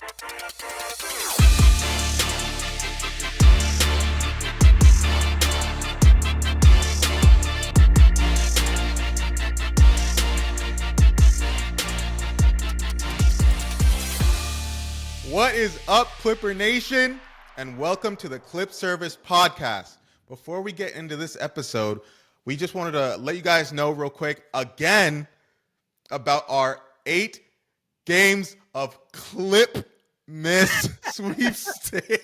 What is up, Clipper Nation? And welcome to the Clip Service Podcast. Before we get into this episode, we just wanted to let you guys know real quick again about our 8 games of Clip Miss sweepstakes.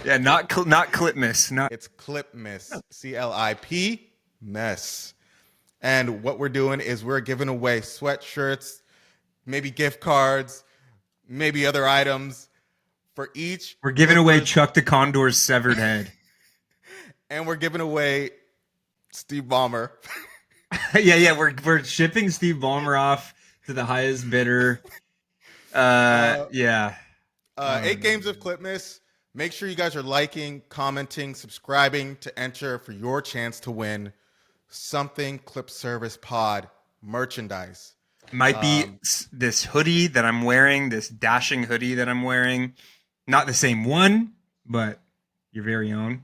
Yeah, not Clip Miss. It's Clip Miss, C-L-I-P, mess. And what we're doing is we're giving away sweatshirts, maybe gift cards, maybe other items for each. We're giving away Chuck the Condor's severed head. And we're giving away Steve Ballmer. Yeah, we're shipping Steve Ballmer off to the highest bidder. 8 games of Clipmas. Make sure you guys are liking, commenting, subscribing to enter for your chance to win something Clip Service Pod merchandise. Might be this hoodie that I'm wearing, this dashing hoodie that I'm wearing. Not the same one, but your very own.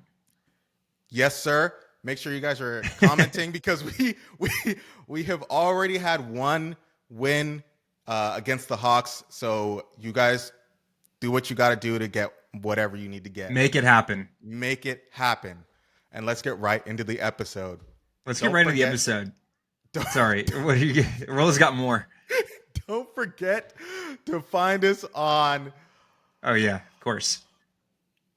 Yes, sir. Make sure you guys are commenting because we have already had one win against the Hawks. So you guys do what you got to do to get whatever you need to get. Make it happen. Make it happen. And let's get right into the episode. Let's get right into the episode. Sorry, what do you get? Rolla's got more. Don't forget to find us on. Oh yeah, of course.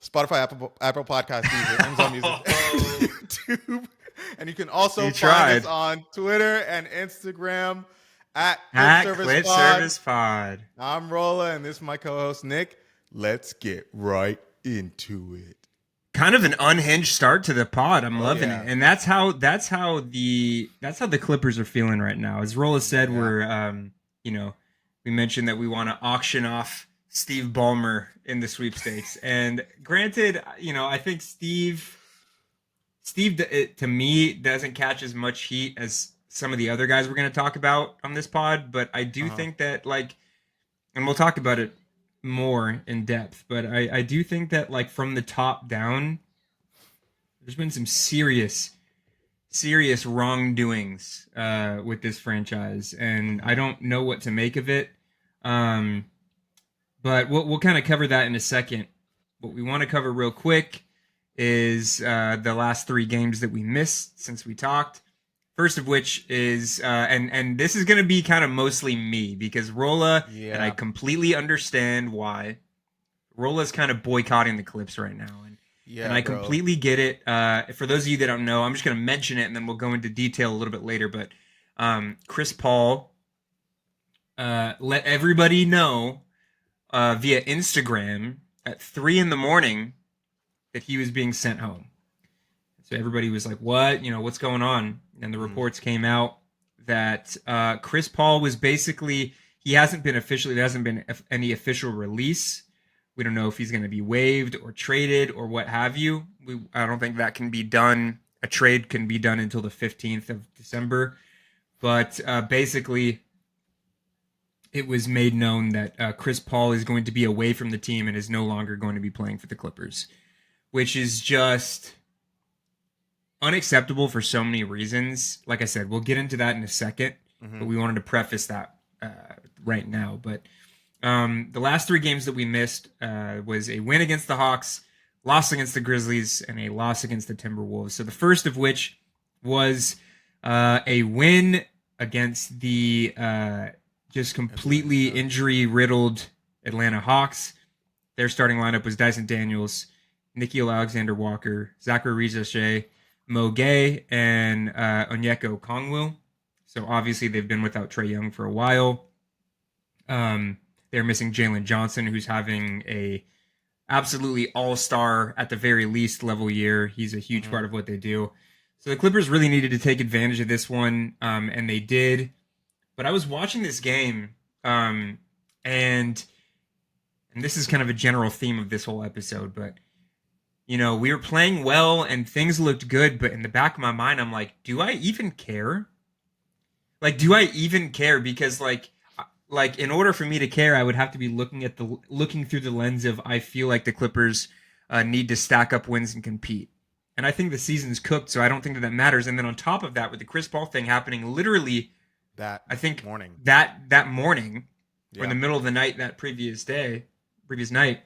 Spotify, Apple Podcasts, Deezer, Amazon Music, YouTube, and you can also find us on Twitter and Instagram at Clip Service Pod. I'm Rolla, and this is my co-host Nick. Let's get right into it. Kind of an unhinged start to the pod. I'm loving it, and that's how the Clippers are feeling right now. As Rolla said, we're we mentioned that we want to auction off Steve Ballmer in the sweepstakes, and granted, I think Steve to me doesn't catch as much heat as some of the other guys we're going to talk about on this pod, but I do think that and we'll talk about it more in depth, but I do think that from the top down, there's been some serious wrongdoings with this franchise, and I don't know what to make of it. But we'll kind of cover that in a second. What we want to cover real quick is the last 3 games that we missed since we talked. First of which is, and this is going to be kind of mostly me because Rolla, and I completely understand why, Rolla's kind of boycotting the Clips right now. And I completely get it. For those of you that don't know, I'm just going to mention it and then we'll go into detail a little bit later. But Chris Paul let everybody know via Instagram at 3 a.m. that he was being sent home. So everybody was like, what? What's going on? And the reports came out that Chris Paul was basically, there hasn't been any official release. We don't know if he's going to be waived or traded or what have you. I don't think that can be done. A trade can be done until the 15th of December. But basically, it was made known that Chris Paul is going to be away from the team and is no longer going to be playing for the Clippers, which is just unacceptable for so many reasons. Like I said, we'll get into that in a second, but we wanted to preface that right now. But the last 3 games that we missed was a win against the Hawks, loss against the Grizzlies, and a loss against the Timberwolves. So the first of which was a win against the just completely injury-riddled Atlanta Hawks. Their starting lineup was Dyson Daniels, Nickeil Alexander-Walker, Zachary Rizache, Mo Gay, and Onyeka Okongwu. So obviously they've been without Trae Young for a while. They're missing Jalen Johnson, who's having a absolutely all-star, at the very least, level year. He's a huge part of what they do. So the Clippers really needed to take advantage of this one, and they did. But I was watching this game, and this is kind of a general theme of this whole episode, but, you know, we were playing well and things looked good, but in the back of my mind, I'm like, do I even care? Like, do I even care? Because, like like in order for me to care, I would have to be looking through the lens of I feel like the Clippers need to stack up wins and compete. And I think the season's cooked, so I don't think that matters. And then on top of that, with the Chris Paul thing happening, literally, That I think morning. that morning, or in Yeah. the middle of the night, that previous night,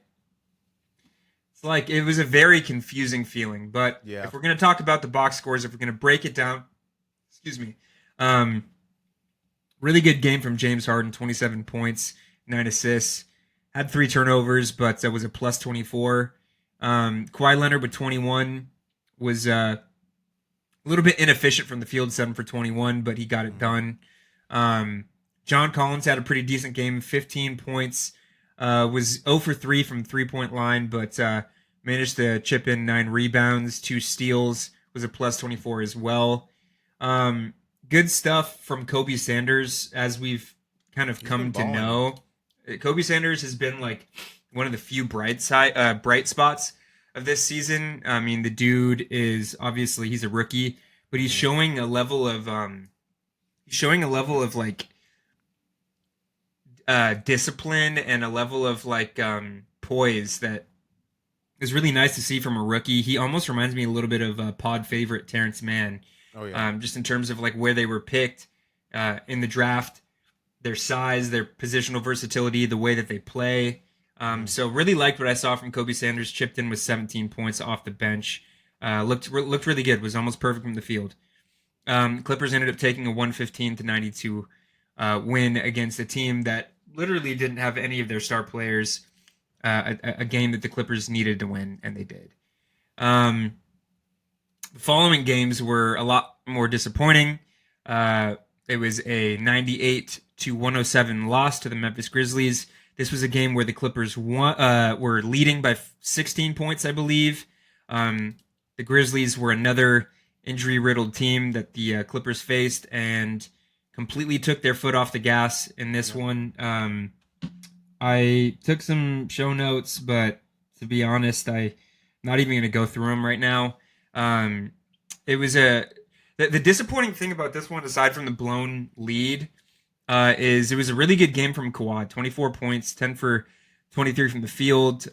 it's like it was a very confusing feeling. But Yeah. if we're gonna talk about the box scores, if we're gonna break it down, excuse me, really good game from James Harden, 27 points, 9 assists, had 3 turnovers, but was a plus 24. Kawhi Leonard with 21 was a little bit inefficient from the field, 7 for 21, but he got it done. John Collins had a pretty decent game, 15 points, was 0 for 3 from 3-point line, but managed to chip in 9 rebounds, 2 steals, was a plus 24 as well. Good stuff from Kobe Sanders, as we've kind of come to know. Kobe Sanders has been like one of the few bright spots of this season. I mean, the dude is obviously he's a rookie, but he's showing a level of like discipline and a level of like poise that is really nice to see from a rookie. He almost reminds me a little bit of pod favorite Terrence Mann. Oh yeah. Just in terms of like where they were picked in the draft, their size, their positional versatility, the way that they play. So really liked what I saw from Kobe Sanders. Chipped in with 17 points off the bench. Looked really good. Was almost perfect from the field. Clippers ended up taking a 115-92 win against a team that literally didn't have any of their star players. A game that the Clippers needed to win, and they did. The following games were a lot more disappointing. It was a 98-107 loss to the Memphis Grizzlies. This was a game where the Clippers were leading by 16 points, I believe. The Grizzlies were another injury-riddled team that the Clippers faced and completely took their foot off the gas in this one. I took some show notes, but to be honest, I'm not even going to go through them right now. It was the disappointing thing about this one, aside from the blown lead, is it was a really good game from Kawhi. 24 points, 10 for 23 from the field.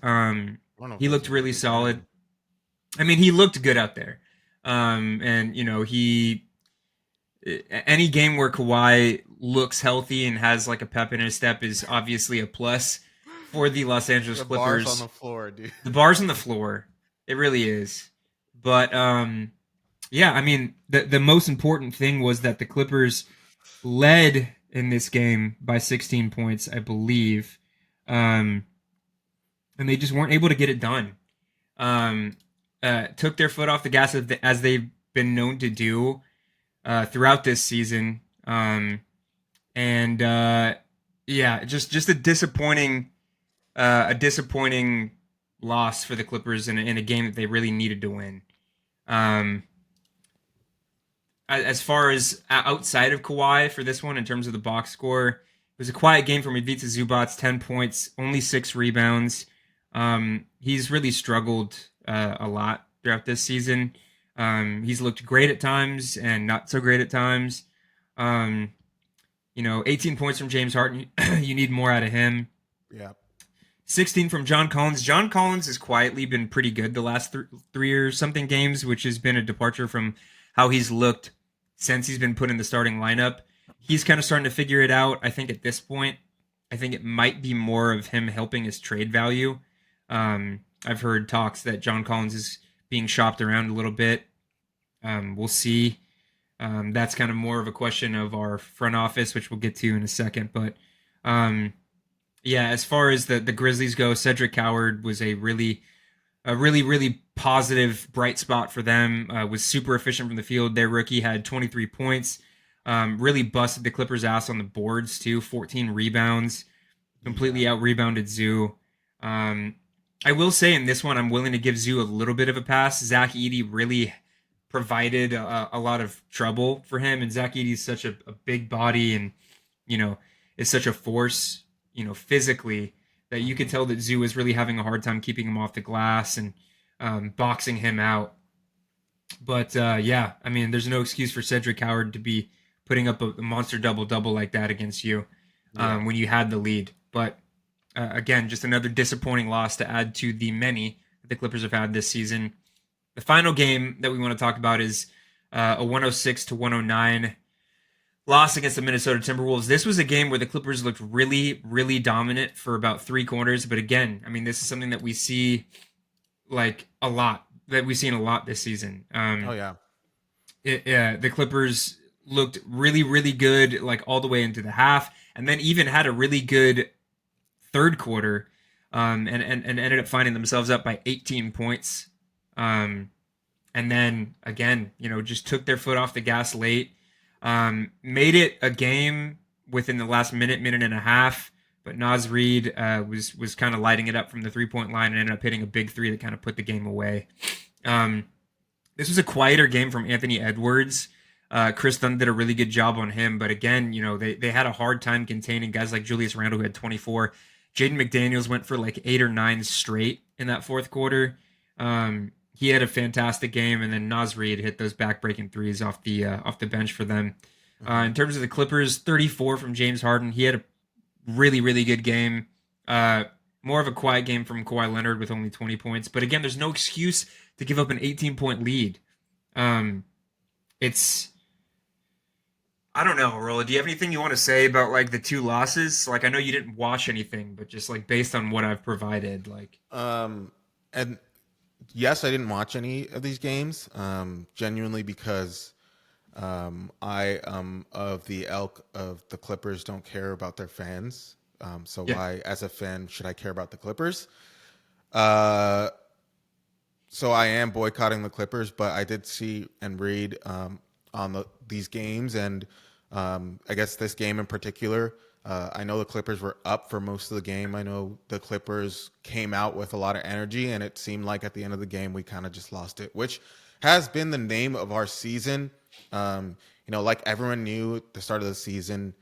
He looked really solid. I mean, he looked good out there. And you know, any game where Kawhi looks healthy and has like a pep in his step is obviously a plus for the Los Angeles Clippers. The bar's on the floor, dude. The bar's on the floor. It really is. But yeah, I mean, the most important thing was that the Clippers led in this game by 16 points, I believe. And they just weren't able to get it done. Took their foot off the gas as they've been known to do throughout this season. Yeah, just a disappointing loss for the Clippers in a game that they really needed to win. As far as outside of Kawhi for this one, in terms of the box score, it was a quiet game from Ivica Zubac, 10 points, only 6 rebounds. He's really struggled a lot throughout this season. He's looked great at times and not so great at times. 18 points from James Harden. You need more out of him. Yeah. 16 from John Collins. John Collins has quietly been pretty good the last 3 or something games, which has been a departure from how he's looked since he's been put in the starting lineup. He's kind of starting to figure it out. I think at this point, I think it might be more of him helping his trade value. I've heard talks that John Collins is being shopped around a little bit. We'll see. That's kind of more of a question of our front office, which we'll get to in a second. But yeah, as far as the Grizzlies go, Cedric Howard was a really positive, bright spot for them. Was super efficient from the field. Their rookie had 23 points. Really busted the Clippers' ass on the boards too. 14 rebounds. Completely out-rebounded Zoo. I will say in this one, I'm willing to give Zoo a little bit of a pass. Zach Edey really provided a lot of trouble for him, and Zach Edey is such a big body and, is such a force, physically, that you could tell that Zoo is really having a hard time keeping him off the glass and boxing him out. But yeah, I mean, there's no excuse for Cedric Howard to be putting up a monster double-double like that against you. Yeah. when you had the lead. But again, just another disappointing loss to add to the many that the Clippers have had this season. The final game that we want to talk about is a 106 to 109 loss against the Minnesota Timberwolves. This was a game where the Clippers looked really, really dominant for about 3 quarters. But again, I mean, this is something that we see like a lot, that we've seen a lot this season. Oh yeah. The Clippers looked really, really good, like all the way into the half, and then even had a really good third quarter, and ended up finding themselves up by 18 points. And then again, just took their foot off the gas late. Made it a game within the last minute and a half. But Naz Reid was kind of lighting it up from the 3-point line and ended up hitting a big three that kind of put the game away. This was a quieter game from Anthony Edwards. Chris Dunn did a really good job on him, but again, they had a hard time containing guys like Julius Randle, who had 24. Jaden McDaniels went for like 8 or 9 straight in that fourth quarter. He had a fantastic game, and then Naz Reid hit those back-breaking threes off the bench for them. In terms of the Clippers, 34 from James Harden. He had a really, really good game. More of a quiet game from Kawhi Leonard with only 20 points. But again, there's no excuse to give up an 18-point lead. I don't know, Rolla. Do you have anything you want to say about like the two losses? Like, I know you didn't watch anything, but just like based on what I've provided, like. And yes, I didn't watch any of these games, genuinely because I am of the ilk of the Clippers don't care about their fans. So Yeah. why, as a fan, should I care about the Clippers? So I am boycotting the Clippers, but I did see and read on these games, and I guess this game in particular. I know the Clippers were up for most of the game. I know the Clippers came out with a lot of energy, and it seemed like at the end of the game we kind of just lost it, which has been the name of our season. Like everyone knew at the start of the season,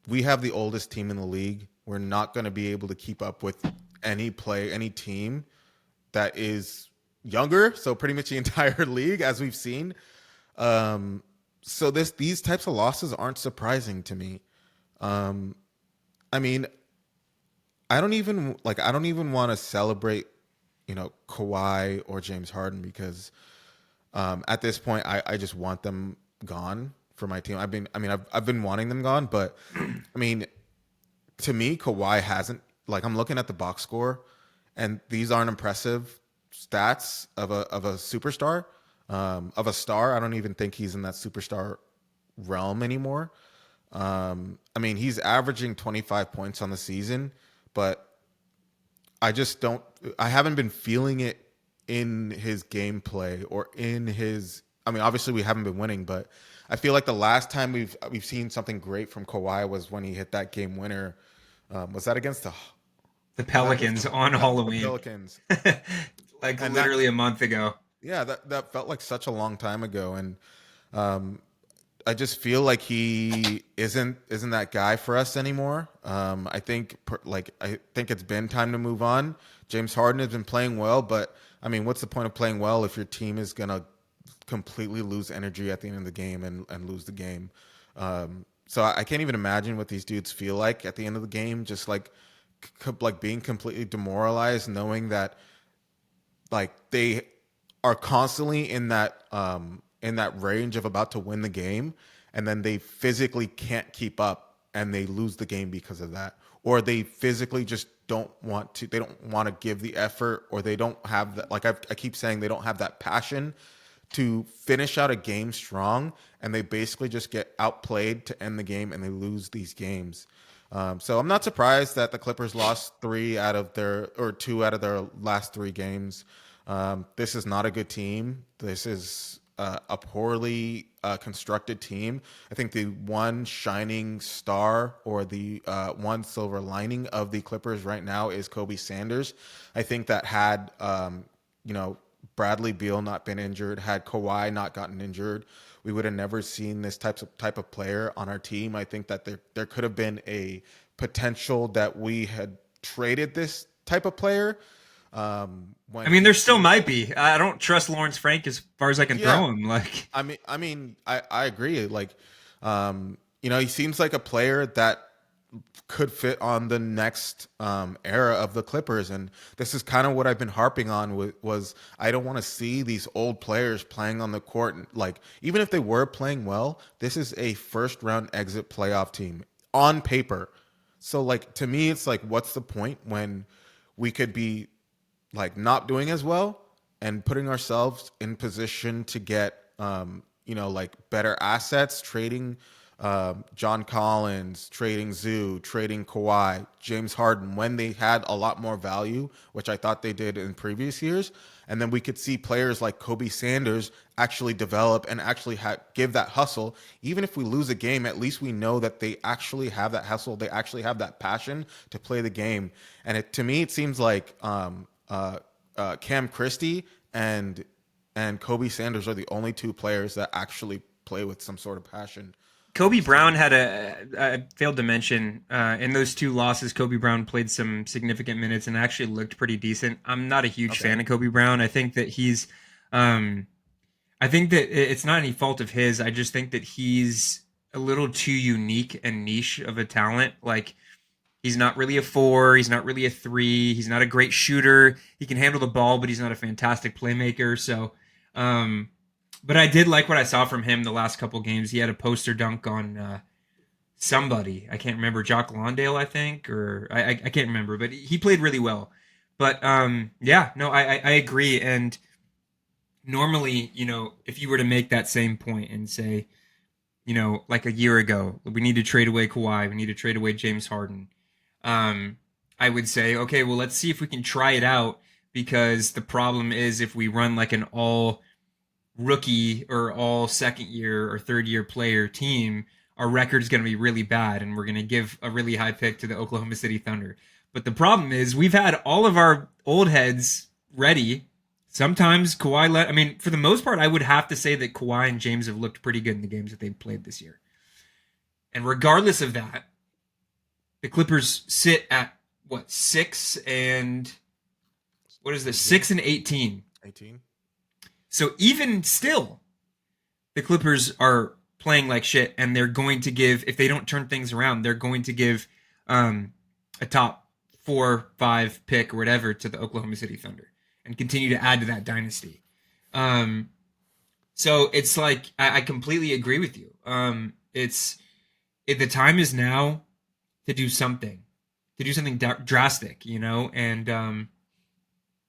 we have the oldest team in the league. We're not going to be able to keep up with any team that is younger. So pretty much the entire league, as we've seen. So these types of losses aren't surprising to me. I mean, I don't even want to celebrate, Kawhi or James Harden because at this point I just want them gone for my team. I've been wanting them gone, but I mean, to me, Kawhi hasn't. Like, I'm looking at the box score, and these aren't impressive stats of a superstar, of a star. I don't even think he's in that superstar realm anymore. I mean, he's averaging 25 points on the season, but I haven't been feeling it in his gameplay or in his. I mean, obviously we haven't been winning, but I feel like the last time we've seen something great from Kawhi was when he hit that game winner. Was that against The Pelicans on Halloween. The Pelicans. Like And literally a month ago. Yeah, that felt like such a long time ago, and I just feel like he isn't that guy for us anymore. I think it's been time to move on. James Harden has been playing well, but I mean, what's the point of playing well if your team is gonna completely lose energy at the end of the game and lose the game? So I can't even imagine what these dudes feel like at the end of the game, just like being completely demoralized, knowing that like they are constantly in that range of about to win the game, and then they physically can't keep up and they lose the game because of that, or they physically just don't want to give the effort, or they don't have that, like I keep saying, they don't have that passion to finish out a game strong, and they basically just get outplayed to end the game and they lose these games. So I'm not surprised that the Clippers lost 2 out of their last 3 games. This is not a good team. This is a poorly constructed team. I think the one shining star, or the one silver lining of the Clippers right now, is Kobe Sanders. I think that had Bradley Beal not been injured, had Kawhi not gotten injured, we would have never seen this type of player on our team. I think that there could have been a potential that we had traded this type of player. I mean, there still might be. I don't trust Lawrence Frank as far as I can throw him. Like, I agree. Like, he seems like a player that could fit on the next era of the Clippers. And this is kind of what I've been harping on was I don't want to see these old players playing on the court. Like, even if they were playing well, this is a first round exit playoff team on paper. So like, to me, it's like, what's the point when we could be like not doing as well and putting ourselves in position to get, like better assets, trading John Collins, trading Zoo, trading Kawhi, James Harden, when they had a lot more value, which I thought they did in previous years. And then we could see players like Kobe Sanders actually develop and actually give that hustle. Even if we lose a game, at least we know that they actually have that hustle. They actually have that passion to play the game. And to me, it seems like Cam Christie and Kobe Sanders are the only two players that actually play with some sort of passion. Kobe Brown had I failed to mention, in those two losses, Kobe Brown played some significant minutes and actually looked pretty decent. I'm not a huge fan of Kobe Brown. I think that I think that it's not any fault of his. I just think that he's a little too unique and niche of a talent. Like, he's not really a 4. He's not really a 3. He's not a great shooter. He can handle the ball, but he's not a fantastic playmaker. So, but I did like what I saw from him the last couple games. He had a poster dunk on somebody. I can't remember, Jock Lawndale, I think, or I can't remember, but he played really well. But I agree. And normally, if you were to make that same point and say, like a year ago, we need to trade away Kawhi, we need to trade away James Harden, I would say, okay, well, let's see if we can try it out, because the problem is if we run like an all rookie or all second year or third year player team, our record is going to be really bad and we're going to give a really high pick to the Oklahoma City Thunder. But the problem is we've had all of our old heads ready. Sometimes Kawhi for the most part, I would have to say that Kawhi and James have looked pretty good in the games that they've played this year. And regardless of that, the Clippers sit at 6 and 18. 18. So even still, the Clippers are playing like shit, and they're going to give, if they don't turn things around, they're going to give a top 4-5 pick or whatever to the Oklahoma City Thunder and continue to add to that dynasty. So it's like, I completely agree with you. The time is now to do something drastic, and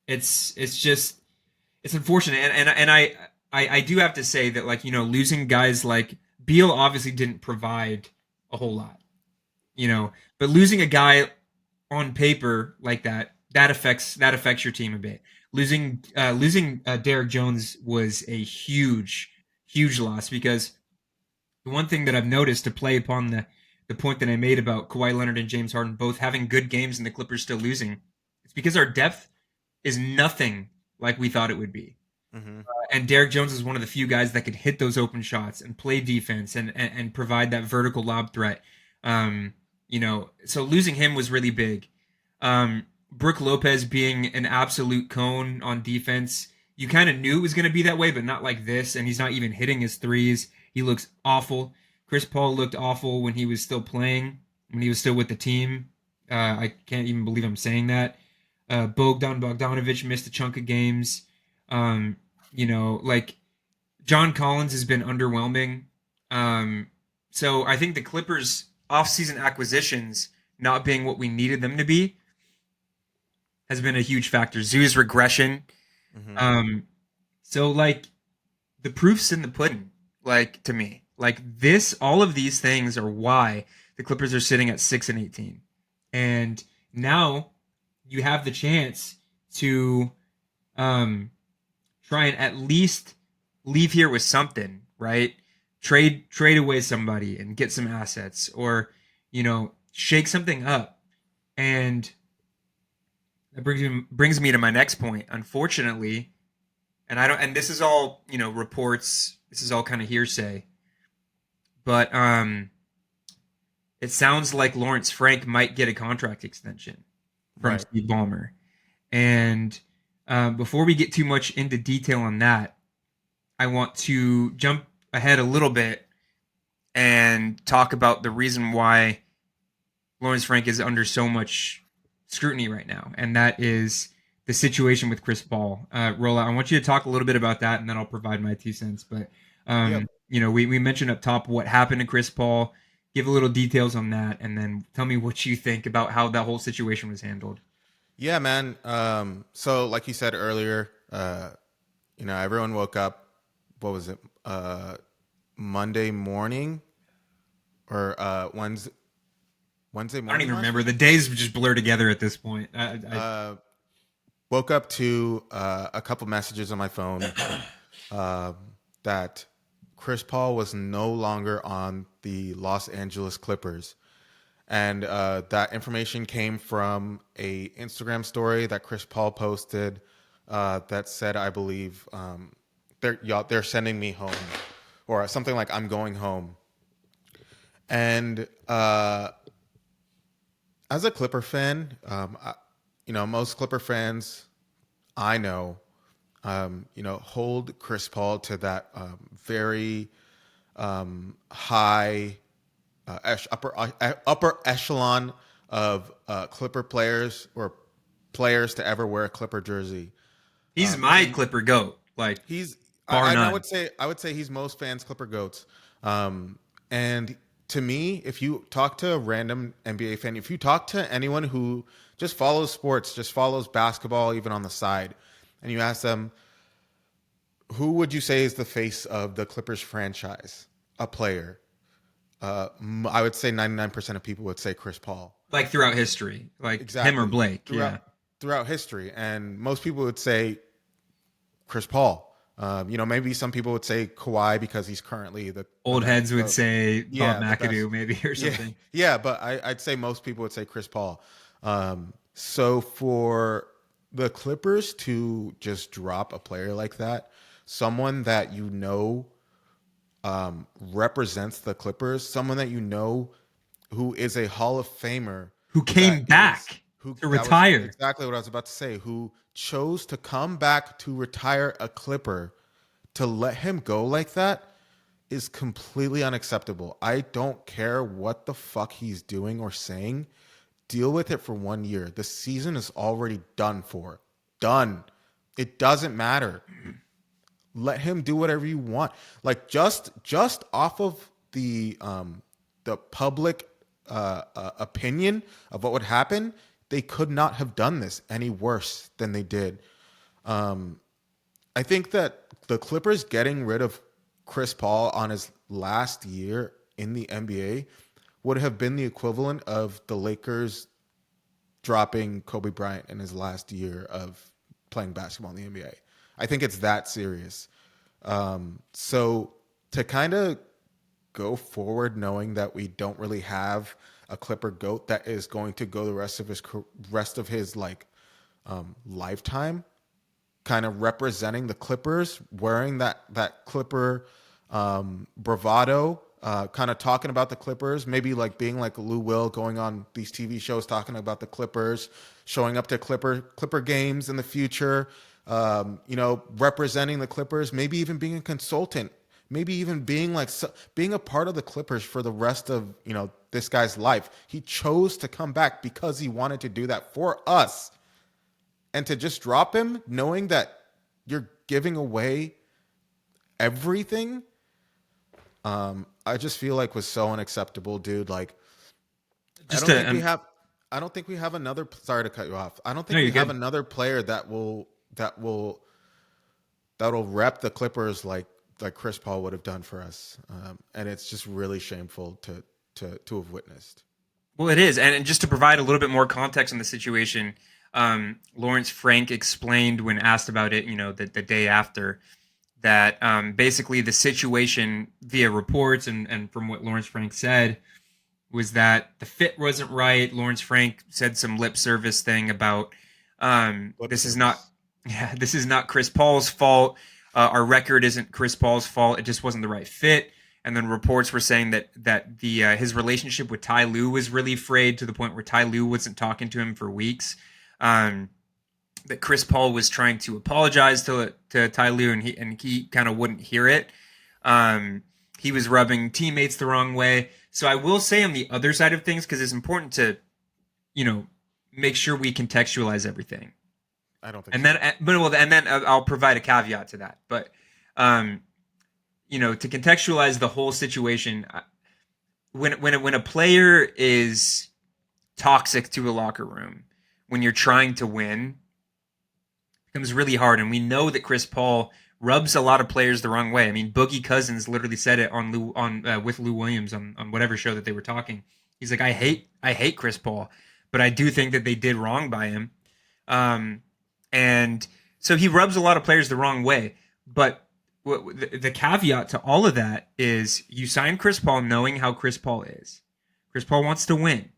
it's unfortunate. And I do have to say that, like, losing guys like Beal obviously didn't provide a whole lot, but losing a guy on paper like that affects your team a bit. Losing Derek Jones was a huge loss, because the one thing that I've noticed, to play upon the point that I made about Kawhi Leonard and James Harden both having good games and the Clippers still losing, it's because our depth is nothing like we thought it would be. Mm-hmm. And Derek Jones is one of the few guys that could hit those open shots and play defense and provide that vertical lob threat. So losing him was really big. Brook Lopez being an absolute cone on defense, you kind of knew it was going to be that way, but not like this. And he's not even hitting his threes. He looks awful. Chris Paul looked awful when he was still playing, when he was still with the team. I can't even believe I'm saying that. Bogdanovich missed a chunk of games. Like John Collins has been underwhelming. So I think the Clippers' offseason acquisitions not being what we needed them to be has been a huge factor. Zoo's regression. Mm-hmm. So like the proof's in the pudding, like, to me. Like, all of these things are why the Clippers are sitting at 6 and 18. And now you have the chance to try and at least leave here with something, right? Trade away somebody and get some assets, or shake something up. And that brings me to my next point. Unfortunately, and this is all, reports, this is all kind of hearsay, but it sounds like Lawrence Frank might get a contract extension from Steve Ballmer. And before we get too much into detail on that, I want to jump ahead a little bit and talk about the reason why Lawrence Frank is under so much scrutiny right now, and that is the situation with Chris Paul. Rolla, I want you to talk a little bit about that, and then I'll provide my 2 cents. But Yep. we mentioned up top what happened to Chris Paul. Give a little details on that, and then tell me what you think about how that whole situation was handled. Yeah, man. So like you said earlier, everyone woke up. What was it? Monday morning or Wednesday I don't morning even last remember. week? The days just blur together at this point. Woke up to a couple messages on my phone that Chris Paul was no longer on the Los Angeles Clippers. And that information came from a Instagram story that Chris Paul posted that said, I believe, they're sending me home, or something like I'm going home. And as a Clipper fan, most Clipper fans I know, hold Chris Paul to that very high upper echelon of Clipper players, or players to ever wear a Clipper jersey. He's my Clipper goat, like He's bar I none. would say he's most fans' Clipper goats. And to me, if you talk to a random NBA fan, if you talk to anyone who just follows sports, just follows basketball, even on the side, and you ask them, who would you say is the face of the Clippers franchise? A player. I would say 99% of people would say Chris Paul. Like throughout history, like Exactly. him or Blake. Throughout history. And most people would say Chris Paul. Maybe some people would say Kawhi because he's currently the Old heads would say yeah, Bob McAdoo, maybe, or yeah, something. yeah, but I'd say most people would say Chris Paul. So for the Clippers to just drop a player like that, someone that represents the Clippers, someone that who is a Hall of Famer, Who came back to retire. Was exactly what I was about to say. Who chose to come back to retire a Clipper, to let him go like that is completely unacceptable. I don't care what the fuck he's doing or saying. Deal with it for 1 year. The season is already done for. Done. It doesn't matter. Let him do whatever you want. Like just off of the public opinion of what would happen, they could not have done this any worse than they did. I think that the Clippers getting rid of Chris Paul on his last year in the NBA would have been the equivalent of the Lakers dropping Kobe Bryant in his last year of playing basketball in the NBA. I think it's that serious. So to kind of go forward knowing that we don't really have a Clipper GOAT that is going to go the rest of his lifetime, kind of representing the Clippers, wearing that Clipper bravado, kind of talking about the Clippers, maybe like being like Lou Will, going on these TV shows talking about the Clippers, showing up to Clipper games in the future, representing the Clippers, maybe even being a consultant, maybe even being a part of the Clippers for the rest of, this guy's life. He chose to come back because he wanted to do that for us. And to just drop him knowing that you're giving away everything, I just feel like was so unacceptable, dude. Like, I don't think we have another. Sorry to cut you off. I don't think we have another player that will rep the Clippers like Chris Paul would have done for us, and it's just really shameful to have witnessed. Well, it is, and just to provide a little bit more context on the situation, Lawrence Frank explained when asked about it, the day after, that basically the situation via reports and from what Lawrence Frank said was that the fit wasn't right. Lawrence Frank said some lip service thing about this is not Chris Paul's fault. Our record isn't Chris Paul's fault. It just wasn't the right fit. And then reports were saying that his relationship with Ty Lue was really frayed to the point where Ty Lue wasn't talking to him for weeks. That Chris Paul was trying to apologize to Ty Lue, and he kind of wouldn't hear it. He was rubbing teammates the wrong way. So I will say on the other side of things, because it's important to, make sure we contextualize everything. I don't think And so. then I'll provide a caveat to that. But to contextualize the whole situation, when a player is toxic to a locker room, when you're trying to win, it becomes really hard. And we know that Chris Paul rubs a lot of players the wrong way. I mean, Boogie Cousins literally said it with Lou Williams on whatever show that they were talking. He's like, I hate Chris Paul, but I do think that they did wrong by him. And so he rubs a lot of players the wrong way. But the caveat to all of that is you sign Chris Paul knowing how Chris Paul is. Chris Paul wants to win.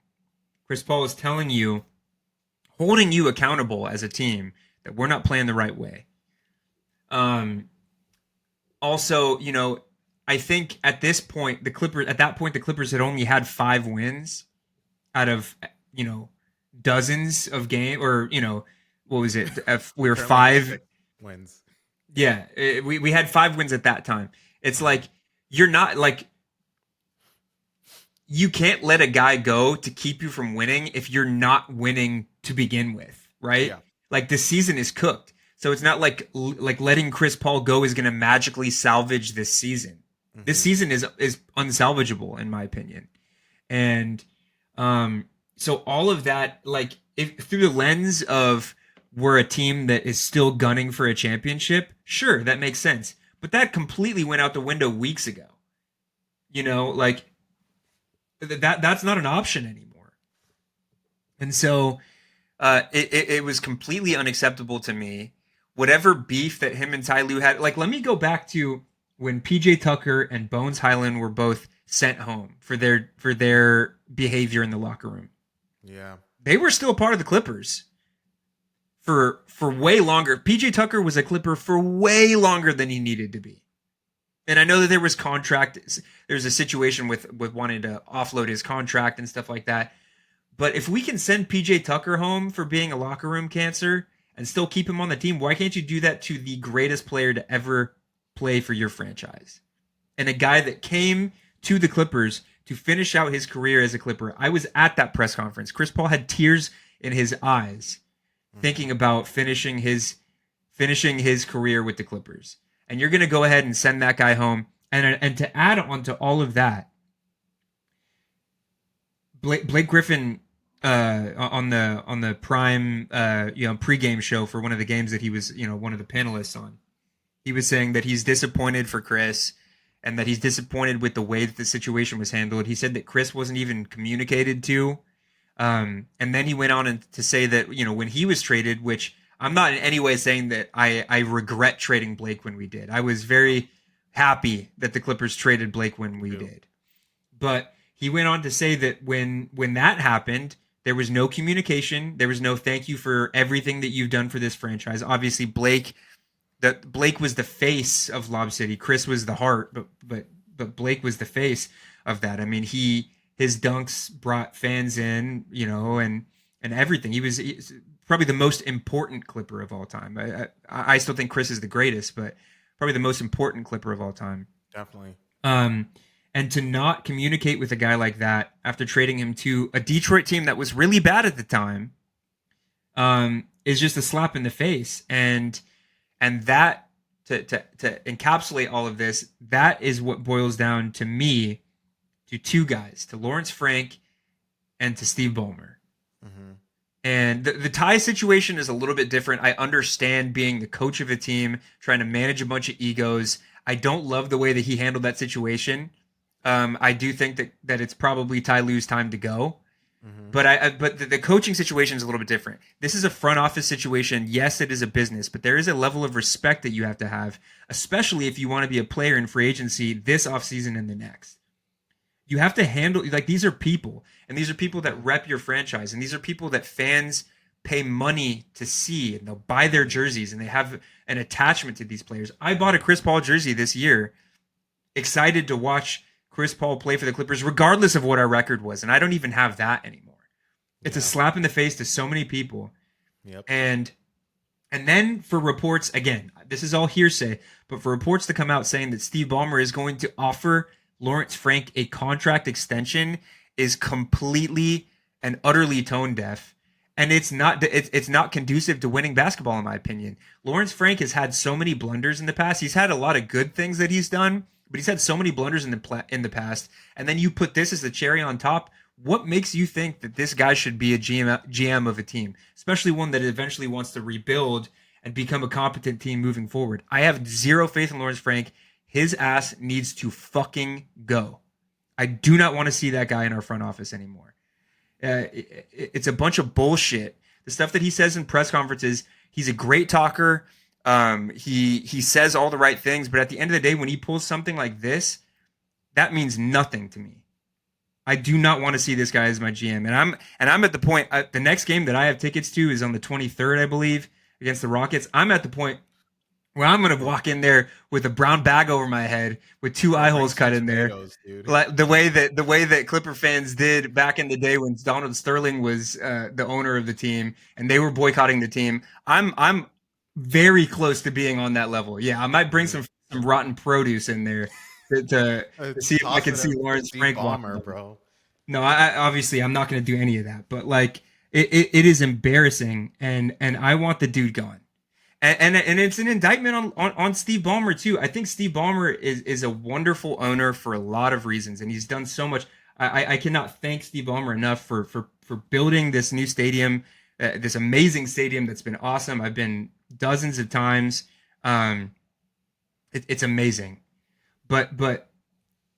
Chris Paul is telling you, holding you accountable as a team that we're not playing the right way. Also, I think at this point, the Clippers had only had 5 wins out of, dozens of games, or, what was it? We were 5 wins. Yeah. We had 5 wins at that time. It's like, you're not like, you can't let a guy go to keep you from winning if you're not winning to begin with, right? Yeah. Like the season is cooked. So it's not like letting Chris Paul go is going to magically salvage this season. Mm-hmm. This season is unsalvageable in my opinion. And so all of that, like if through the lens of we're a team that is still gunning for a championship, sure, that makes sense. But that completely went out the window weeks ago. Like that's not an option anymore. And so it was completely unacceptable to me. Whatever beef that him and Ty Lue had, like, let me go back to when PJ Tucker and Bones Highland were both sent home for their behavior in the locker room. Yeah. They were still part of the Clippers for way longer. PJ Tucker was a Clipper for way longer than he needed to be. And I know that there's a situation with wanting to offload his contract and stuff like that. But if we can send PJ Tucker home for being a locker room cancer and still keep him on the team, why can't you do that to the greatest player to ever play for your franchise? And a guy that came to the Clippers to finish out his career as a Clipper. I was at that press conference. Chris Paul had tears in his eyes thinking about finishing his career with the Clippers. And you're going to go ahead and send that guy home. And to add on to all of that, Blake Griffin on the Prime pregame show for one of the games that he was one of the panelists on, he was saying that he's disappointed for Chris and that he's disappointed with the way that the situation was handled. He said that Chris wasn't even communicated to, and then he went on to say that when he was traded, which I'm not in any way saying that I regret trading Blake when we did. I was very happy that the Clippers traded Blake when we did, but he went on to say that when that happened, there was no communication. There was no thank you for everything that you've done for this franchise. Obviously, Blake was the face of Lob City. Chris was the heart, but Blake was the face of that. I mean, his dunks brought fans in, and everything. He's probably the most important Clipper of all time. I still think Chris is the greatest, but probably the most important Clipper of all time. Definitely. And to not communicate with a guy like that after trading him to a Detroit team that was really bad at the time, is just a slap in the face. And that to encapsulate all of this, that is what boils down to me to 2 guys, to Lawrence Frank and to Steve Ballmer. Mm-hmm. And the Ty situation is a little bit different. I understand being the coach of a team, trying to manage a bunch of egos. I don't love the way that he handled that situation. I do think that it's probably Ty Lue's time to go. Mm-hmm. But the coaching situation is a little bit different. This is a front office situation. Yes, it is a business, but there is a level of respect that you have to have, especially if you want to be a player in free agency this offseason and the next. You have to handle, like, these are people, and these are people that rep your franchise, and these are people that fans pay money to see, and they'll buy their jerseys, and they have an attachment to these players. I bought a Chris Paul jersey this year, excited to watch Chris Paul play for the Clippers, regardless of what our record was. And I don't even have that anymore. It's a slap in the face to so many people. Yep. And then for reports, again, this is all hearsay, but for reports to come out saying that Steve Ballmer is going to offer Lawrence Frank a contract extension is completely and utterly tone deaf, and it's not conducive to winning basketball in my opinion. Lawrence Frank has had so many blunders in the past. He's had a lot of good things that he's done, but he's had so many blunders in the past. And then you put this as the cherry on top. What makes you think that this guy should be a GM of a team, especially one that eventually wants to rebuild and become a competent team moving forward? I have zero faith in Lawrence Frank. His ass needs to fucking go. I do not want to see that guy in our front office anymore. It's a bunch of bullshit. The stuff that he says in press conferences, he's a great talker. He says all the right things, but at the end of the day, when he pulls something like this, that means nothing to me. I do not want to see this guy as my GM, and I'm at the point. The next game that I have tickets to is on the 23rd, I believe, against the Rockets. I'm at the point where I'm gonna walk in there with a brown bag over my head with two eye holes cut in there, like the way that Clipper fans did back in the day when Donald Sterling was the owner of the team and they were boycotting the team. I'm very close to being on that level. Yeah, I might bring some rotten produce in there to see if I can see Lawrence Frank Bomber, bro. No, I obviously I'm not going to do any of that, but like it is embarrassing, and I want the dude gone. And it's an indictment on Steve Ballmer too. I think Steve Ballmer is a wonderful owner for a lot of reasons, and he's done so much. I cannot thank Steve Ballmer enough for building this new stadium, this amazing stadium that's been awesome. I've been dozens of times. It's amazing, but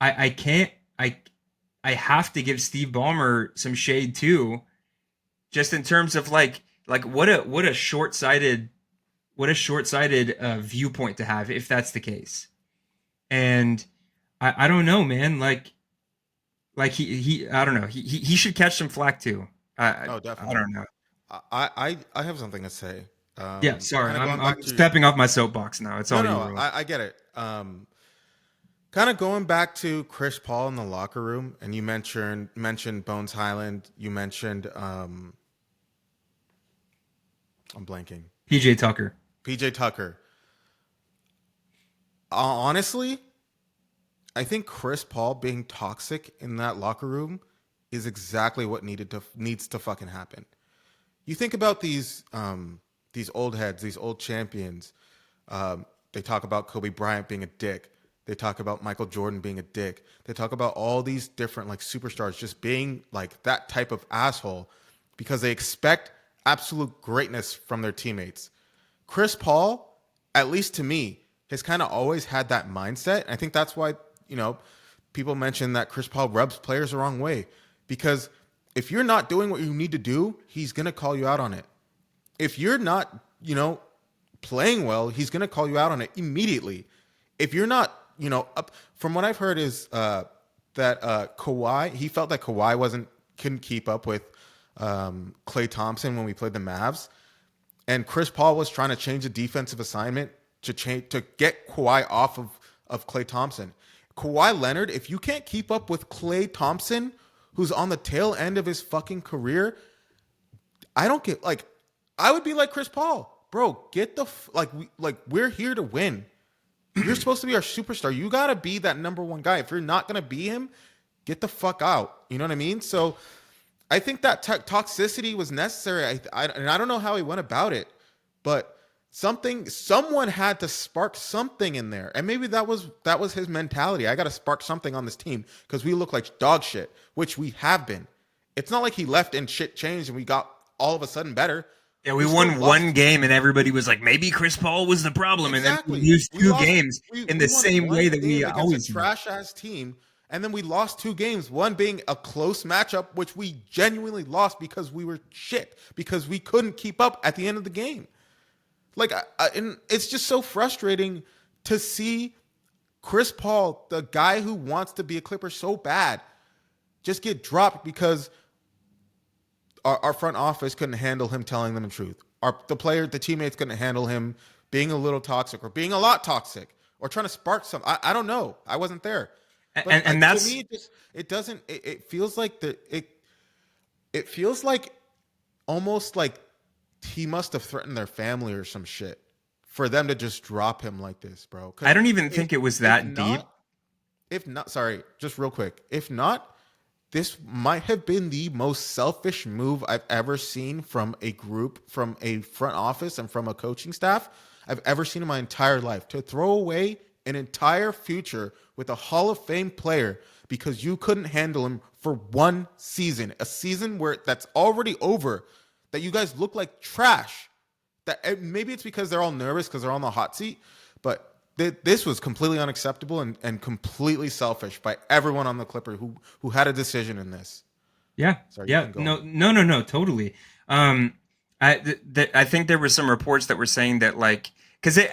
I can't. I have to give Steve Ballmer some shade too, just in terms of like what a short-sighted viewpoint to have if that's the case. And I don't know, man. Like he I don't know. He should catch some flack too. Oh, definitely. I don't know. I have something to say. Yeah, sorry. I'm stepping off my soapbox now. It's all you. I get it. Kind of going back to Chris Paul in the locker room, and you mentioned Bones Highland. You mentioned I'm blanking. PJ Tucker. Honestly, I think Chris Paul being toxic in that locker room is exactly what needs to fucking happen. You think about these old heads, these old champions. They talk about Kobe Bryant being a dick. They talk about Michael Jordan being a dick. They talk about all these different like superstars just being like that type of asshole because they expect absolute greatness from their teammates. Chris Paul, at least to me, has kind of always had that mindset. And I think that's why, people mention that Chris Paul rubs players the wrong way, because if you're not doing what you need to do, he's going to call you out on it. If you're not, playing well, he's going to call you out on it immediately. If you're not, from what I've heard is that Kawhi, he felt that Kawhi couldn't keep up with Klay Thompson when we played the Mavs. And Chris Paul was trying to change the defensive assignment to get Kawhi off of Klay Thompson. Kawhi Leonard, if you can't keep up with Klay Thompson, who's on the tail end of his fucking career, I would be like Chris Paul, bro. Get the we're here to win. You're supposed to be our superstar. You gotta be that number one guy. If you're not gonna be him, get the fuck out. You know what I mean? So I think that toxicity was necessary. And I don't know how he went about it, but someone had to spark something in there. And maybe that was his mentality. I got to spark something on this team because we look like dog shit, which we have been. It's not like he left and shit changed and we got all of a sudden better. Yeah, we won one game and everybody was like, maybe Chris Paul was the problem. Exactly. And then we used two games in the same way that we always do. Trash-ass team. And then we lost 2 games, one being a close matchup, which we genuinely lost because we were shit, because we couldn't keep up at the end of the game. And it's just so frustrating to see Chris Paul, the guy who wants to be a Clipper so bad, just get dropped because our front office couldn't handle him telling them the truth. The teammates couldn't handle him being a little toxic or being a lot toxic or trying to spark something. I don't know. I wasn't there. But and that's, to me, it feels like it feels like almost like he must have threatened their family or some shit for them to just drop him like this, bro. I don't even think it was that deep. If not, sorry, just real quick. If not, this might have been the most selfish move I've ever seen from a group, from a front office, and from a coaching staff I've ever seen in my entire life. To throw away an entire future with a Hall of Fame player because you couldn't handle him for one season, a season where that's already over, that you guys look like trash. That maybe it's because they're all nervous because they're on the hot seat, but this was completely unacceptable and completely selfish by everyone on the Clippers who had a decision in this. Yeah, Sorry, you yeah, can go no, on. no, no, no, totally. I think there were some reports that were saying that like, because it,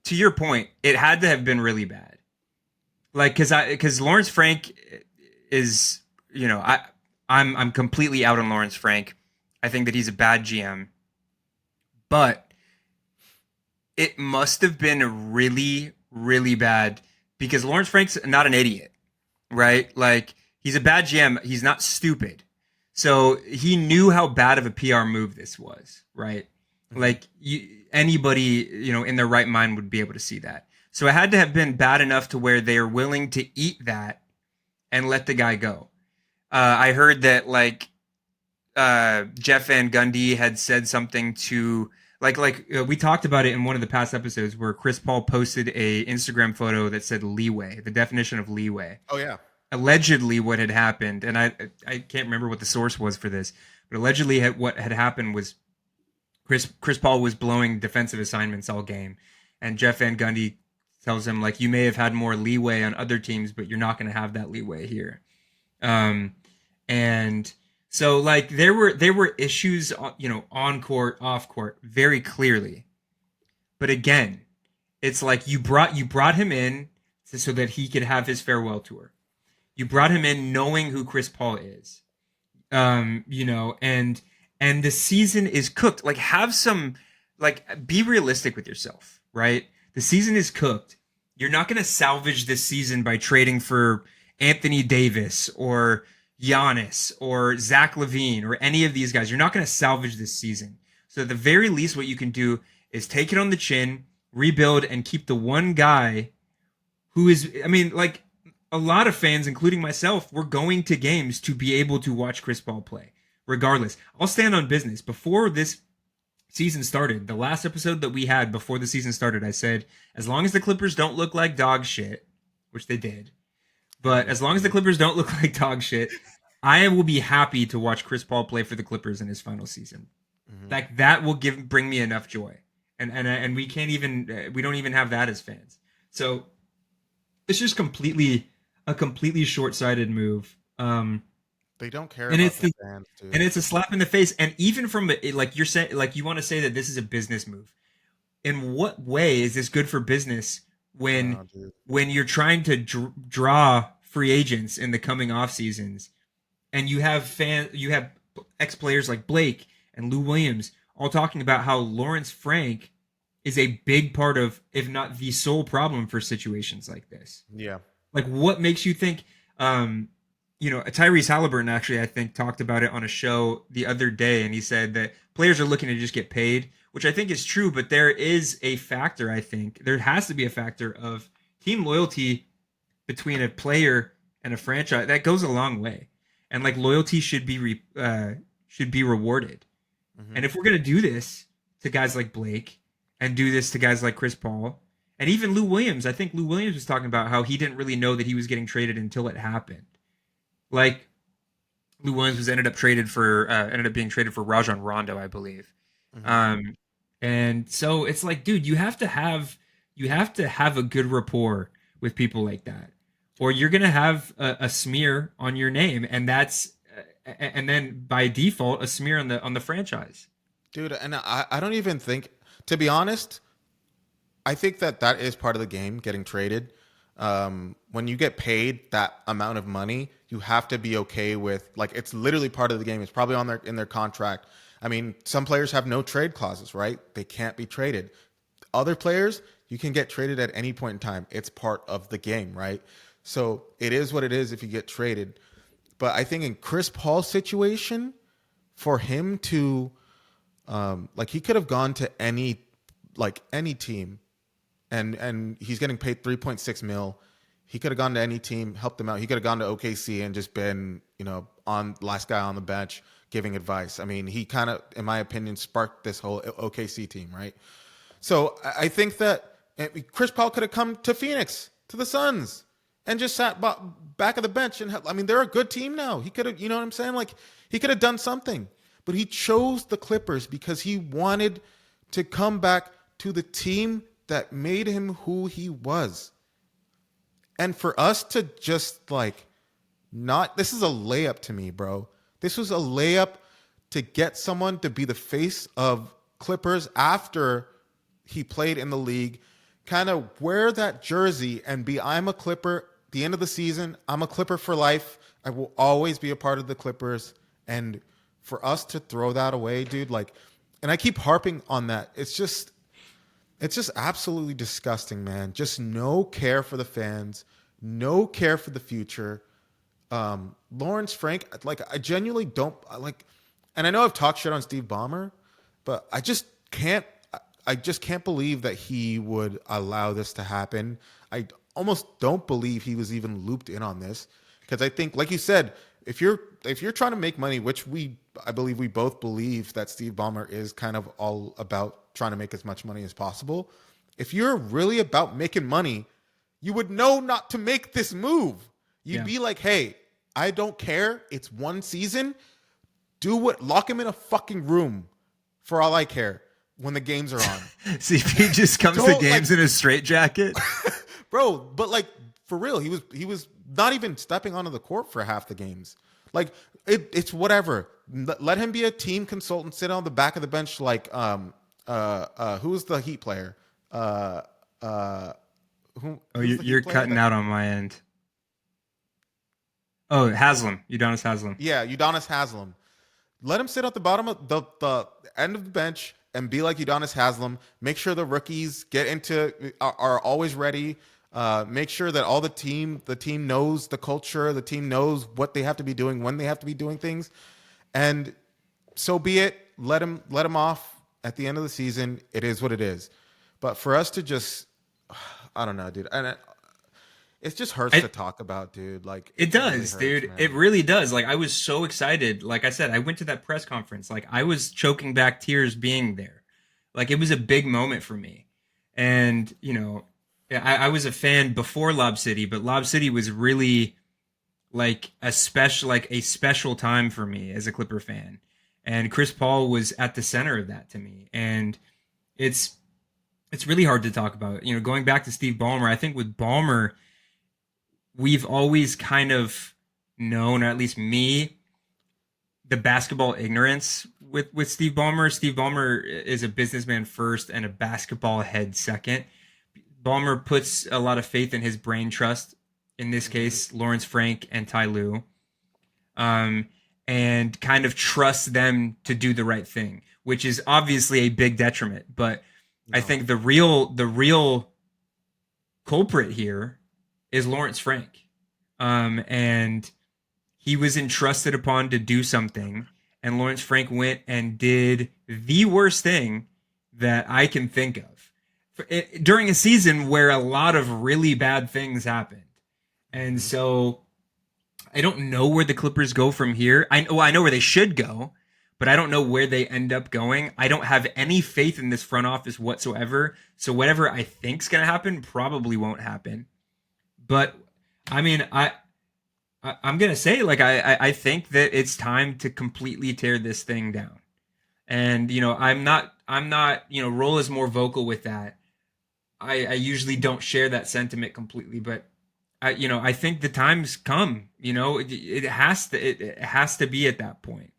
to your point, it had to have been really bad. Like, because Lawrence Frank is, I'm completely out on Lawrence Frank. I think that he's a bad GM, but it must have been really, really bad because Lawrence Frank's not an idiot, right? Like he's a bad GM. He's not stupid. So he knew how bad of a PR move this was, right? Like anybody, in their right mind would be able to see that. So it had to have been bad enough to where they're willing to eat that and let the guy go. I heard that like Jeff Van Gundy had said something to we talked about it in one of the past episodes where Chris Paul posted a Instagram photo that said leeway, the definition of leeway. Oh yeah. Allegedly, what had happened, and I can't remember what the source was for this, but allegedly what had happened was Chris Paul was blowing defensive assignments all game, and Jeff Van Gundy tells him like you may have had more leeway on other teams, but you're not going to have that leeway here. And so like there were issues, on court, off court, very clearly. But again, it's like you brought him in so that he could have his farewell tour. You brought him in knowing who Chris Paul is, and the season is cooked. Like have some, like be realistic with yourself, right? The season is cooked. You're not going to salvage this season by trading for Anthony Davis or Giannis or Zach LaVine or any of these guys. You're not going to salvage this season. So at the very least, what you can do is take it on the chin, rebuild, and keep the one guy who is, I mean, like a lot of fans, including myself, were going to games to be able to watch Chris Paul play. Regardless, I'll stand on business. Before this season started, the last episode that we had before the season started, I said, as long as the Clippers don't look like dog shit, which they did, but as long as the Clippers don't look like dog shit, I will be happy to watch Chris Paul play for the Clippers in his final season. Like that will bring me enough joy, and we don't even have that as fans. So it's just a completely short-sighted move. They don't care And about it's the fans, dude. and it's a slap in the face. And even from like you're saying, like you want to say that this is a business move. In what way is this good for business when Oh, dude. when you're trying to draw free agents in the coming off seasons, and you have ex players like Blake and Lou Williams all talking about how Lawrence Frank is a big part of, if not the sole problem for situations like this. Yeah. Like, what makes you think? Tyrese Halliburton actually, I think, talked about it on a show the other day, and he said that players are looking to just get paid, which I think is true. But there is a factor. I think there has to be a factor of team loyalty between a player and a franchise that goes a long way, and like loyalty should be rewarded. And if we're gonna do this to guys like Blake and do this to guys like Chris Paul and even Lou Williams, I think Lou Williams was talking about how he didn't really know that he was getting traded until it happened. Like Lou Williams ended up being traded for Rajon Rondo, I believe. And so it's like, dude, you have to have a good rapport with people like that, or you're gonna have a smear on your name, and then by default a smear on the franchise. Dude, and I don't even think, to be honest, I think that is part of the game, getting traded. When you get paid that amount of money, you have to be okay with, like, it's literally part of the game. It's probably in their contract. I mean, some players have no trade clauses, right? They can't be traded. Other players, you can get traded at any point in time. It's part of the game, right? So it is what it is if you get traded. But I think in Chris Paul's situation, for him to, he could have gone to any team, and he's getting paid $3.6 million. he could have gone to any team, helped them out. He could have gone to OKC and just been, on last guy on the bench giving advice. I mean, he kind of, in my opinion, sparked this whole OKC team, right? So I think that Chris Paul could have come to Phoenix, to the Suns, and just sat back of the bench. And I mean, they're a good team now. He could have, you know what I'm saying? Like, he could have done something. But he chose the Clippers because he wanted to come back to the team that made him who he was. And for us to just this is a layup to me, bro. This was a layup to get someone to be the face of Clippers after he played in the league, kind of wear that jersey and be, I'm a Clipper. The end of the season, I'm a Clipper for life. I will always be a part of the Clippers. And for us to throw that away, dude, and I keep harping on that. It's just absolutely disgusting, man. Just no care for the fans, no care for the future. Lawrence Frank, I genuinely don't and I know I've talked shit on Steve Ballmer, but I just can't believe that he would allow this to happen. I almost don't believe he was even looped in on this, because I think, like you said, if you're trying to make money, which I believe we both believe that Steve Ballmer is kind of all about trying to make as much money as possible. If you're really about making money, you would know not to make this move. You'd be like, hey, I don't care. It's one season. Lock him in a fucking room for all I care when the games are on. CP just comes to games in a straitjacket. Bro, but for real, he was not even stepping onto the court for half the games. It's whatever. Let him be a team consultant, sit on the back of the bench who's the Heat player? You're cutting out on my end. Oh, Haslam. Udonis Haslam. Yeah, Udonis Haslam. Let him sit at the bottom of the end of the bench and be like Udonis Haslam. Make sure the rookies are always ready. Make sure that the team knows the culture, the team knows what they have to be doing, when they have to be doing things. And so be it. Let him off at the end of the season. It is what it is. But for us to just, I don't know, dude. And it just hurts to talk about, dude. It does, really hurts, dude. Man. It really does. I was so excited. Like I said, I went to that press conference. I was choking back tears being there. It was a big moment for me. And, I was a fan before Lob City, but Lob City was really a special time for me as a Clipper fan. And Chris Paul was at the center of that to me. And it's really hard to talk about. Going back to Steve Ballmer, I think with Ballmer, we've always kind of known, or at least me, the basketball ignorance with Steve Ballmer. Steve Ballmer is a businessman first and a basketball head second. Ballmer puts a lot of faith in his brain trust, in this case, Lawrence Frank and Ty Lue, and kind of trusts them to do the right thing, which is obviously a big detriment. But I think the real culprit here is Lawrence Frank. And he was entrusted upon to do something, and Lawrence Frank went and did the worst thing that I can think of during a season where a lot of really bad things happened. And so I don't know where the Clippers go from here. I know where they should go, but I don't know where they end up going. I don't have any faith in this front office whatsoever. So whatever I think's going to happen probably won't happen. But I mean, I'm going to say, I think that it's time to completely tear this thing down. And, I'm not, Roll is more vocal with that. I usually don't share that sentiment completely, but I think the time's come. It has to be at that point,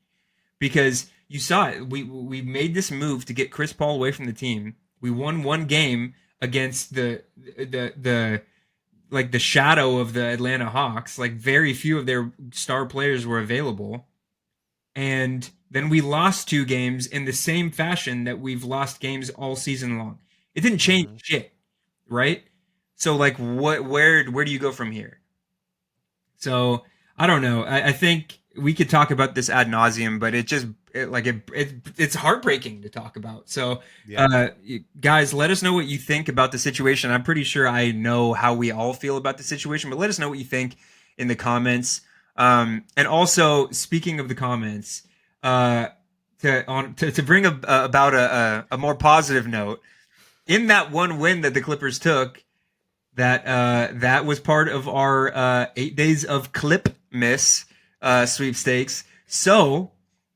because you saw it. We made this move to get Chris Paul away from the team. We won one game against the shadow of the Atlanta Hawks. Very few of their star players were available, and then we lost 2 games in the same fashion that we've lost games all season long. It didn't change shit, right? So where do you go from here? So I don't know. I think we could talk about this ad nauseum, but it's heartbreaking to talk about. So, Yeah. guys, let us know what you think about the situation. I'm pretty sure I know how we all feel about the situation, but let us know what you think in the comments. And also, speaking of the comments, to bring about a more positive note, in that one win that the Clippers took, that was part of our 8 days of clip miss sweepstakes. So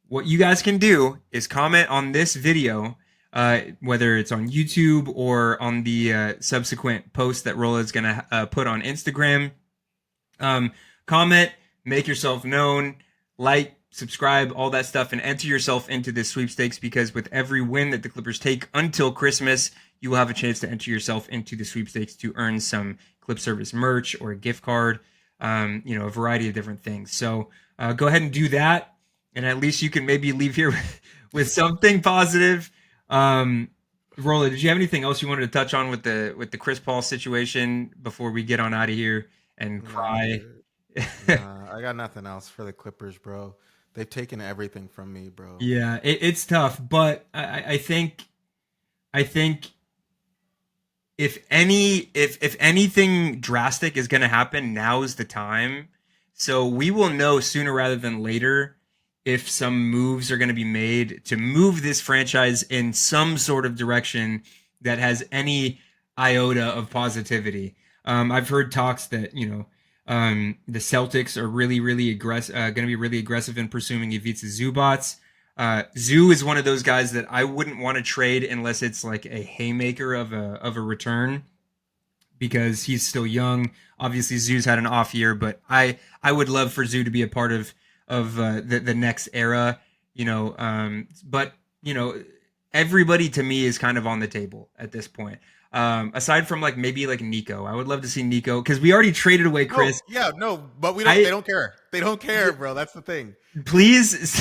what you guys can do is comment on this video, whether it's on YouTube or on the subsequent post that Rolla is going to put on Instagram. Comment, make yourself known, like, subscribe, all that stuff, and enter yourself into this sweepstakes, because with every win that the Clippers take until Christmas, you will have a chance to enter yourself into the sweepstakes to earn some Clip Service merch or a gift card, a variety of different things. So go ahead and do that, and at least you can maybe leave here with something positive. Rolla, did you have anything else you wanted to touch on with the Chris Paul situation before we get on out of here and cry? Nah, I got nothing else for the Clippers, bro. They've taken everything from me, bro. Yeah, it's tough, but I think if anything drastic is going to happen, now is the time. So we will know sooner rather than later if some moves are going to be made to move this franchise in some sort of direction that has any iota of positivity. I've heard talks that the Celtics are really aggressive, going to be really aggressive in pursuing Ivica Zubats. Zoo is one of those guys that I wouldn't want to trade unless it's like a haymaker of a return, because he's still young. Obviously, Zoo's had an off year, but I would love for Zoo to be a part of the next era. But everybody to me is kind of on the table at this point. Aside from maybe Nico, I would love to see Nico, because we already traded away Chris. But they don't care. They don't care, bro. That's the thing. Please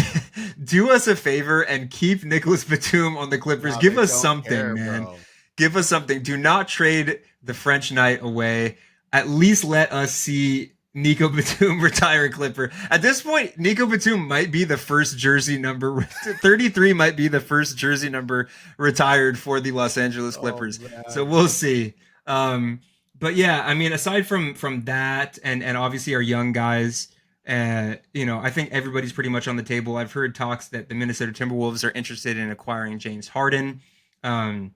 do us a favor and keep Nicholas Batum on the Clippers. No, Give us don't something, care, man. bro. Give us something. Do not trade the French Knight away. At least let us see Nico Batum retire Clipper. At this point, Nico Batum might be the first jersey number 33 might be the first jersey number retired for the Los Angeles Clippers. So we'll see. But yeah, I mean, aside from that, and obviously our young guys, I think everybody's pretty much on the table. I've heard talks that the Minnesota Timberwolves are interested in acquiring James Harden. So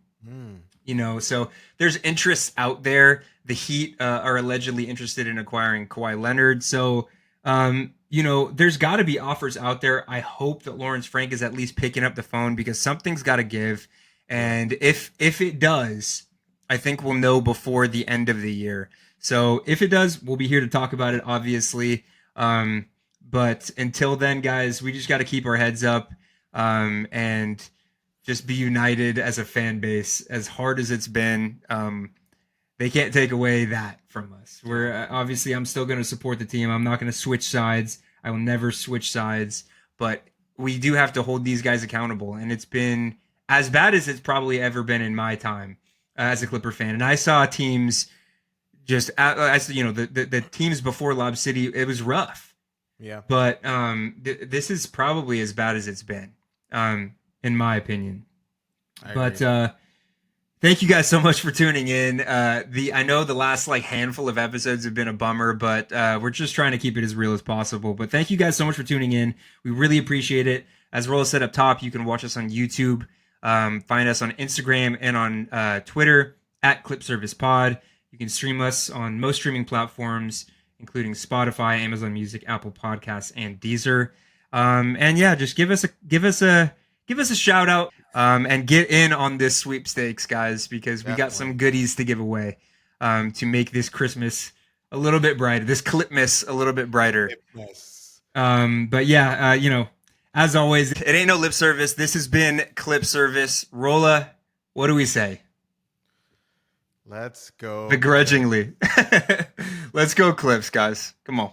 there's interests out there. The Heat are allegedly interested in acquiring Kawhi Leonard. So, there's got to be offers out there. I hope that Lawrence Frank is at least picking up the phone, because something's got to give. And if it does, I think we'll know before the end of the year. So if it does, we'll be here to talk about it, obviously. But until then, guys, we just got to keep our heads up and just be united as a fan base. As hard as it's been, they can't take away that from us. We're obviously, I'm still going to support the team. I'm not going to switch sides. I will never switch sides. But we do have to hold these guys accountable. And it's been as bad as it's probably ever been in my time as a Clipper fan. And I saw teams just the teams before Lob City. It was rough. Yeah. But this is probably as bad as it's been, in my opinion. But thank you guys so much for tuning in. I know the last handful of episodes have been a bummer, but we're just trying to keep it as real as possible. But thank you guys so much for tuning in. We really appreciate it. As Rolla said up top, you can watch us on YouTube. Find us on Instagram and on Twitter at Clip Service Pod. You can stream us on most streaming platforms, including Spotify, Amazon Music, Apple Podcasts, and Deezer. And yeah, just give us a shout out and get in on this sweepstakes, guys, because we got some goodies to give away to make this Christmas a little bit brighter, this Clipmas a little bit brighter. But yeah, as always, it ain't no lip service. This has been Clip Service. Rolla, what do we say? Let's go. Begrudgingly. Let's go Clips, guys. Come on.